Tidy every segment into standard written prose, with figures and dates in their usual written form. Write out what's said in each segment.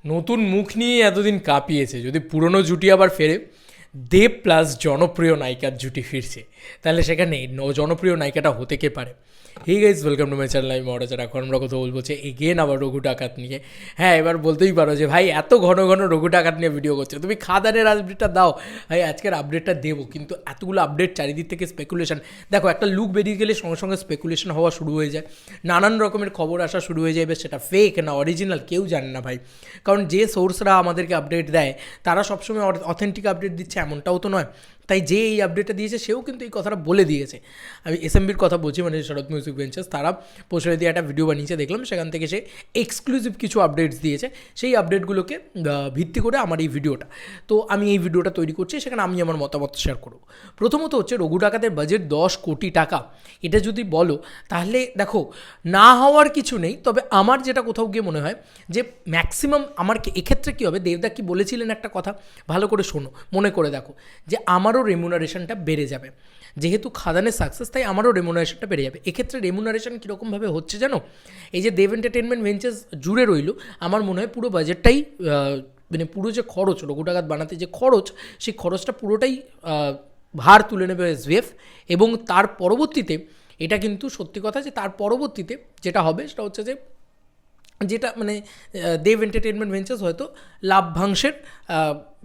নতুন মুখ নিয়ে এতদিন কাঁপিয়েছে, যদি পুরনো জুটি আবার ফেরে, দেব প্লাস জনপ্রিয় নায়িকার জুটি ফিরছে, তাহলে সেখানে জনপ্রিয় নায়িকাটা হতে কে পারে? Hey guys, welcome to my channel. আমি মহারাজার। এখন আমরা কথা বলবো যে এগেন আবার রঘু ডাকাত নিয়ে। হ্যাঁ, এবার বলতেই পারো যে ভাই এত ঘন ঘন রঘু ডাকাত নিয়ে ভিডিও করছে, তুমি খাদানের আপডেটটা দাও। ভাই আজকের আপডেটটা দেবো, কিন্তু এতগুলো আপডেট, চারিদিক থেকে স্পেকুলেশন। দেখো, একটা লুক বেরিয়ে গেলে সঙ্গে সঙ্গে স্পেকুলেশন হওয়া শুরু হয়ে যায়, নানান রকমের খবর আসা শুরু হয়ে যায়। এবার সেটা ফেক না অরিজিনাল কেউ জানে না ভাই, কারণ যে সোর্সরা আমাদেরকে আপডেট দেয় তারা সবসময় অথেন্টিক আপডেট দিচ্ছে এমনটাও তো নয়। তাই যে এই আপডেটটা দিয়েছে সেও কিন্তু এই কথাটা বলে দিয়েছে। আমি এসএমবির কথা বলছি, মানে শরৎ মিউজিক ভেঞ্চার্স, তারা পোস্টারে দিয়ে একটা ভিডিও বানিয়েছে, দেখলাম সেখান থেকে সে এক্সক্লুসিভ কিছু আপডেটস দিয়েছে। সেই আপডেটগুলোকে ভিত্তি করে আমার এই ভিডিওটা, তো আমি এই ভিডিওটা তৈরি করছি, সেখানে আমি আমার মতামত শেয়ার করব। প্রথমত হচ্ছে, রঘু ডাকাতের বাজেট 10 কোটি টাকা, এটা যদি বলো তাহলে দেখো, না হওয়ার কিছু নেই। তবে আমার যেটা কোথাও গিয়ে মনে হয় যে ম্যাক্সিমাম আমার এক্ষেত্রে কী হবে, দেবদা কি বলেছিলেন একটা কথা, ভালো করে শোনো, মনে করে দেখো, যে আমারও রেমুনারেশনটা বেড়ে যাবে। যেহেতু খাদানের সাকসেস, তাই আমারও রেমুনারেশনটা বেড়ে যাবে। এক্ষেত্রে রেমুনারেশন কীরকমভাবে হচ্ছে জানো, এই যে দেব এন্টারটেনমেন্ট ভেঞ্চার্স জুড়ে রইল, আমার মনে হয় পুরো বাজেটটাই, মানে পুরো যে খরচ, রঘু ডাকাত বানাতে যে খরচ, সেই খরচটা পুরোটাই ভার তুলে নেবে এসভিএফ। এবং তার পরবর্তীতে, এটা কিন্তু সত্যি কথা যে তার পরবর্তীতে যেটা হবে সেটা হচ্ছে যে, যেটা মানে দেব এন্টারটেনমেন্ট ভেঞ্চার্স হয়তো লাভ্যাংশের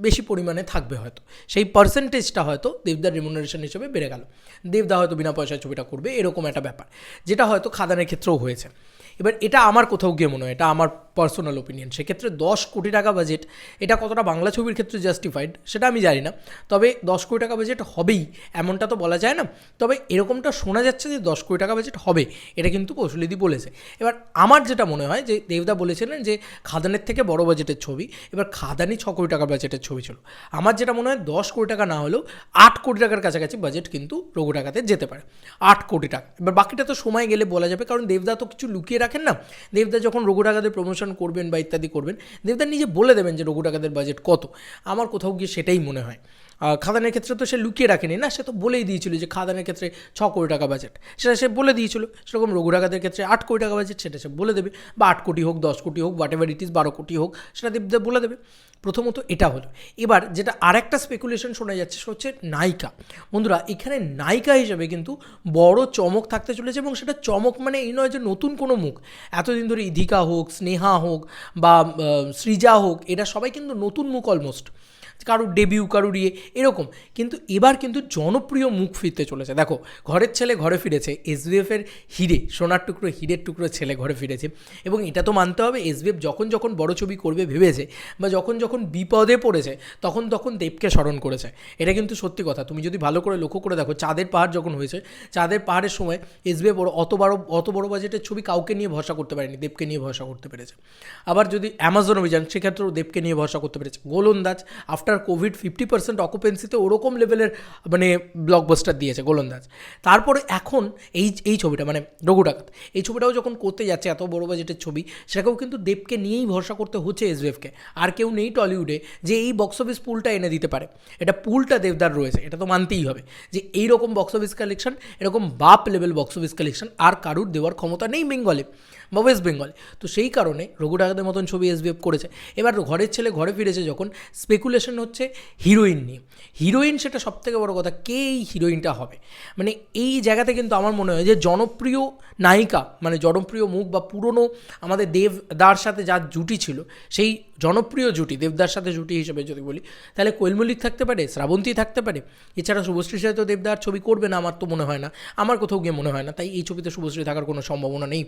বেশি পরিমাণে থাকবে, হয়তো সেই পার্সেন্টেজটা হয়তো দেবদার রেমুনারেশন হিসেবে বেড়ে গেল। দেবদা হয়তো বিনা পয়সায় ছবিটা করবে, এরকম একটা ব্যাপার, যেটা হয়তো খাদানের ক্ষেত্রেও হয়েছে। এবার এটা আমার কোথাও গিয়ে মনে হয়, এটা আমার পার্সোনাল ওপিনিয়ন, সেক্ষেত্রে 10 কোটি টাকা বাজেট, এটা কতটা বাংলা ছবির ক্ষেত্রে জাস্টিফাইড সেটা আমি জানি না। তবে 10 কোটি টাকা বাজেট হবেই এমনটা তো বলা যায় না। তবে এরকমটা শোনা যাচ্ছে যে 10 কোটি টাকা বাজেট হবে, এটা কিন্তু কৌশলীদি বলেছে। এবার আমার যেটা মনে হয় যে দেবদা বলেছিলেন যে খাদানের থেকে বড় বাজেটের ছবি, এবার খাদানই 6 কোটি টাকা বাজেটের ছবি ছিল। আমার যেটা মনে হয় 10 কোটি টাকা না হলেও 8 কোটি টাকার কাছাকাছি বাজেট কিন্তু রঘু ডাকাতে যেতে পারে, 8 কোটি টাকা। এবার বাকিটা তো সময় গেলে বলা যাবে, কারণ দেবদা তো কিছু লুকিয়ে রাখেন না। দেবদা যখন রঘু ডাকাতের প্রমোশন করবেন বা ইত্যাদি করবেন, দেবদা নিজে বলে দেবেন যে রঘু ডাকাতের বাজেট কত। আমার কোথাও গিয়ে সেটাই মনে হয়। খাদানের ক্ষেত্রে তো সে লুকিয়ে রাখেনি না, সে তো বলেই দিয়েছিল যে খাদানের ক্ষেত্রে 6 কোটি টাকা বাজেট, সেটা সে বলে দিয়েছিল। সেরকম রঘু ডাকাতের ক্ষেত্রে 8 কোটি টাকা বাজেট, সেটা সে বলে দেবে। বা 8 কোটি হোক, 10 কোটি হোক, হোয়াট এভার ইট ইজ, 12 কোটি হোক, সেটা দেবদা বলে দেবে। প্রথমত এটা হলো। এবার যেটা আরেকটা স্পেকুলেশন শোনা যাচ্ছে সেটা হচ্ছে নায়িকা। বন্ধুরা, এখানে নায়িকা হিসেবে কিন্তু বড় চমক থাকতে চলেছে, এবং সেটা চমক মানে এই নয় যে নতুন কোনো মুখ। এতদিন ধরে ইধিকা হোক, স্নেহা হোক বা সৃজা হোক, এরা সবাই কিন্তু নতুন মুখ অলমোস্ট, কারুর ডেবিউ, কারুর এরকম। কিন্তু এবার কিন্তু জনপ্রিয় মুখ ফিরতে চলেছে। দেখো, ঘরের ছেলে ঘরে ফিরেছে, এসবিএফের হিরে, সোনার টুকরো, হীরের টুকরো ছেলে ঘরে ফিরেছে। এবং এটা তো মানতে হবে, এসবিএফ যখন যখন বড় ছবি করবে ভেবেছে, বা যখন যখন বিপদে পড়েছে, তখন তখন দেবকে স্মরণ করেছে। এটা কিন্তু সত্যি কথা। তুমি যদি ভালো করে লক্ষ্য করে দেখো, চাঁদের পাহাড় যখন হয়েছে, চাঁদের পাহাড়ের সময় এসবিএফ অত বড় বাজেটের ছবি কাউকে নিয়ে ভরসা করতে পারেনি, দেবকে নিয়ে ভরসা করতে পেরেছে। আবার যদি অ্যামাজন অভিযান, সেক্ষেত্রেও দেবকে নিয়ে ভরসা করতে পেরেছে। গোলন্দাজ আফটার কোভিড 50% অকুপেন্সিতে ওরকম লেভেলের মানে ব্লকবাস্টার দিয়েছে গোলন্দাজ। তারপরে এখন এই ছবিটা মানে রঘু ডাকাত, এই ছবিটাও যখন করতে যাচ্ছে, এত বড় বাজেটের ছবি, সেটাকেও কিন্তু দেবকে নিয়েই ভরসা করতে হচ্ছে এসবিএফকে। আর কেউ নেই টলিউডে যে এই বক্স অফিস পুলটা এনে দিতে পারে। এটা পুলটা দেবদার রয়েছে, এটা তো মানতেই হবে যে এইরকম বক্স অফিস কালেকশন, এরকম বাপ লেভেল বক্স অফিস কালেকশন আর কারুর দেওয়ার ক্ষমতা নেই বেঙ্গলে বা ওয়েস্ট বেঙ্গলে। তো সেই কারণে রঘু ডাকাতের মতন ছবি এসবিএফ করেছে। এবার ঘরের ছেলে ঘরে ফিরেছে যখন, স্পেকুলেশন হচ্ছে হিরোইন নিয়ে। হিরোইন, সেটা সবথেকে বড় কথা, কে এই হিরোইনটা হবে। মানে এই জায়গাতে কিন্তু আমার মনে হয় যে জনপ্রিয় নায়িকা, মানে জনপ্রিয় মুখ, বা পুরনো আমাদের দেবদার সাথে যার জুটি ছিল, সেই জনপ্রিয় জুটি, দেবদার সাথে জুটি হিসেবে যদি বলি, তাহলে কোয়েল মল্লিক থাকতে পারে, শ্রাবন্তী থাকতে পারে। এছাড়া শুভশ্রীর সাথে তো দেবদার ছবি করবে না, আমার তো মনে হয় না, আমার কোথাও গিয়ে মনে হয় না। তাই এই ছবিতে শুভশ্রী থাকার কোনো সম্ভাবনা নেই।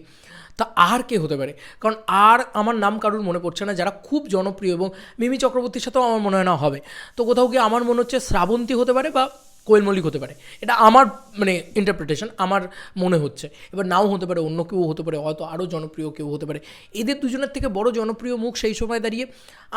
তা আর কে হতে পারে? কারণ আর আমার নাম কারুর মনে পড়ছে না যারা খুব জনপ্রিয়, এবং মিমি চক্রবর্তীর সাথেও আমার মনে হয় না হবে। তো কোথাও গিয়ে আমার মনে হচ্ছে শ্রাবন্তী হতে পারে বা কোয়েল মল্লিক হতে পারে। এটা আমার মানে ইন্টারপ্রিটেশন, আমার মনে হচ্ছে। এবার নাও হতে পারে, অন্য কেউ হতে পারে, হয়তো আরও জনপ্রিয় কেউ হতে পারে। এদের দুজনের থেকে বড় জনপ্রিয় মুখ সেই সময় দাঁড়িয়ে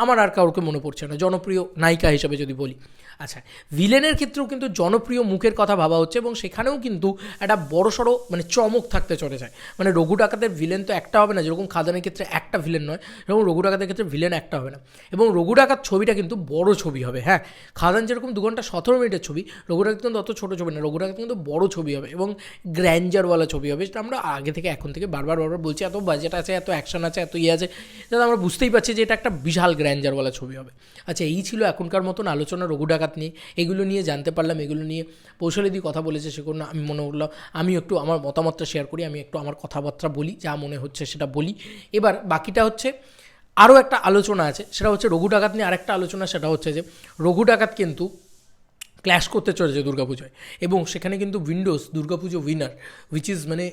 আমার আর কাউকে মনে পড়ছে না জনপ্রিয় নায়িকা হিসেবে যদি বলি। আচ্ছা, ভিলেনের ক্ষেত্রেও কিন্তু জনপ্রিয় মুখের কথা ভাবা হচ্ছে, এবং সেখানেও কিন্তু একটা বড়সড় মানে চমক থাকতে চলে যায়। মানে রঘু ডাকাতের ভিলেন তো একটা হবে না, যেরকম খাদানের ক্ষেত্রে একটা ভিলেন নয়, যেরকম রঘু ডাকাতের ক্ষেত্রে ভিলেন একটা হবে না। এবং রঘু ডাকাত ছবিটা কিন্তু বড় ছবি হবে। হ্যাঁ, খাদান যেরকম 2 ঘন্টা 17 মিনিটের ছবি, রঘু রঘু ডাকাত কিন্তু অত ছোটো ছবি না, রঘু ডাকাত কিন্তু বড়ো ছবি হবে এবং গ্র্যান্ডারওয়ালা ছবি হবে, সেটা আমরা আগে থেকে এখন থেকে বারবার বলছি, এত বাজেট আছে, এত অ্যাকশন আছে, এত আছে, যাতে আমরা বুঝতেই পারছি যে এটা একটা বিশাল গ্র্যান্ডারওয়ালা ছবি হবে। আচ্ছা, এই ছিল এখনকার মতন আলোচনা রঘু ডাকাত নিয়ে। এগুলো নিয়ে জানতে পারলাম, এগুলো নিয়ে কৌশলীদি কথা বলেছে, সেগুলো আমি মনে হলো আমি একটু আমার মতামতটা শেয়ার করি, আমি একটু আমার কথাবার্তা বলি, যা মনে হচ্ছে সেটা বলি। এবার বাকিটা হচ্ছে আরও একটা আলোচনা আছে, সেটা হচ্ছে রঘু ডাকাত নিয়ে আরেকটা আলোচনা, সেটা হচ্ছে যে রঘু ডাকাত কিন্তু ক্ল্যাশ করতে চলেছে দুর্গাপুজোয়, এবং সেখানে কিন্তু Windows Durga Puja winner which is মানে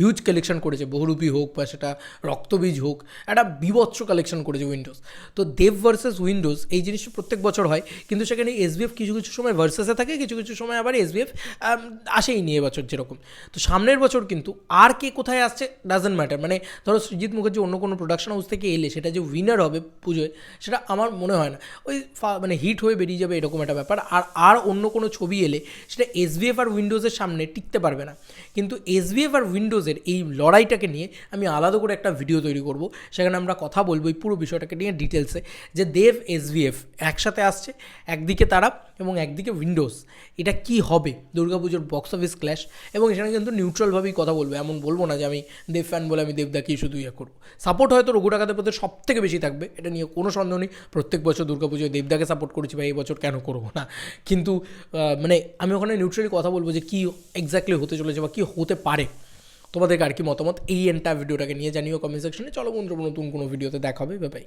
হিউজ কালেকশন করেছে, বহুরূপী হোক বা সেটা রক্তবীজ হোক, একটা বিভৎস কালেকশন করেছে উইন্ডোজ। তো দেব ভার্সেস উইন্ডোজ এই জিনিসটা প্রত্যেক বছর হয়, কিন্তু সেখানে এসবিএফ কিছু কিছু সময় ভার্সেসে থাকে, কিছু কিছু সময় আবার এসবিএফ আসেই নি এবছর যেরকম। তো সামনের বছর কিন্তু আর কে কোথায় আসছে ডাজেন্ট ম্যাটার, মানে ধরো সৃজিত মুখার্জি অন্য কোনো প্রোডাকশন হাউস থেকে এলে সেটা যে উইনার হবে পুজোয়, সেটা আমার মনে হয় না, ওই মানে হিট হয়ে বেরিয়ে যাবে এরকম একটা ব্যাপার। আর অন্য কোনো ছবি এলে সেটা এসবিএফ আর উইন্ডোজের সামনে টিকতে পারবে না। কিন্তু এসবিএফ আর উইন্ডোজের এই লড়াইটাকে নিয়ে আমি আলাদা করে একটা ভিডিও তৈরি করব, সেখানে আমরা কথা বলবো এই পুরো বিষয়টাকে নিয়ে ডিটেলসে, যে দেব এসবিএফ একসাথে আসছে, একদিকে তারা এবং একদিকে উইন্ডোজ, এটা কি হবে দুর্গাপুজোর বক্স অফিস ক্ল্যাশ। এবং এখানে কিন্তু নিউট্রালভাবেই কথা বলবো, এমন বলবো না যে আমি দেব ফ্যান বলে আমি দেবদাকেই শুধু ইয়ে করবো। সাপোর্ট হয়তো রঘু ডাকাতের প্রতি সব থেকে বেশি থাকবে, এটা নিয়ে কোনো সন্দেহ নেই। প্রত্যেক বছর দুর্গাপুজোয় দেবদাকে সাপোর্ট করেছি, বা এই বছর কেন করবো না, কিন্তু মানে আমি ওখানে নিউট্রালি কথা বলবো যে কী এক্স্যাক্টলি হতে চলেছে বা কী হতে পারে। তোমাদেরকে আর কি মতামত এই এন্টার ভিডিওটাকে নিয়ে জানিও কমেন্ট সেকশনে। চলো বন্ধুরা, নতুন কোনো ভিডিওতে দেখা হবে, বাই বাই।